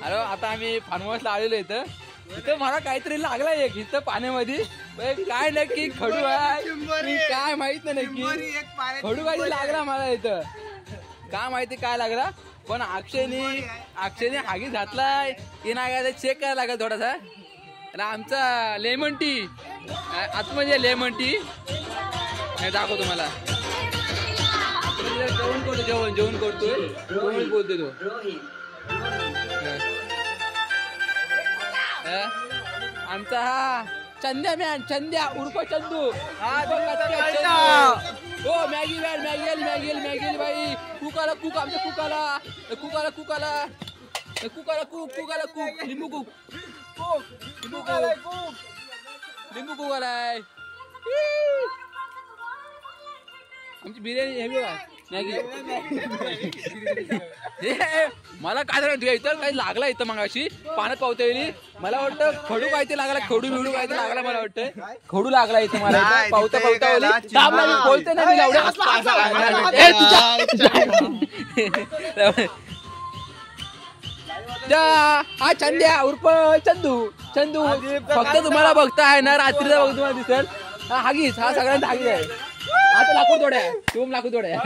अरे आता आम्ही फार्म हाऊसला आलेलो इथं मला काहीतरी लागला एक इथं पाण्यामध्ये काय नक्की खडू आहे काय माहित नाही नक्की खडू काही लागला मला इथं काय माहिती काय लागला पण अक्षयने हागी घातलाय की नाही चेक करायला लागेल थोडासा आमचा लेमन टी आतमध्ये लेमन टी दाखव तुम्हाला जेवण करतोय बोलतोय तो आमचा हा चंद्या मॅन चंद्या उर्फ चंदू हो मॅगी मॅगी बाई कुक आमचा कुक लिंबू कुक आलाय आमची बिर्याणी हेवी मॅगी मला काय झालं इथं काही लागला इथं मगाशी पाण्यात पावता मला वाटतं खडू काय ते लागला खडू बिडू काय ते लागला मला वाटतं खडू लागला इथं मला पावता बोलते ना हा चंद्या उर्फ चंदू फक्त तुम्हाला बघता आहे ना रात्रीचा बघ तुम्हाला दिसेल हागीच हा सगळ्यांचा हागीच आहे आता लाकूड तोड्या लाकूड तोड्या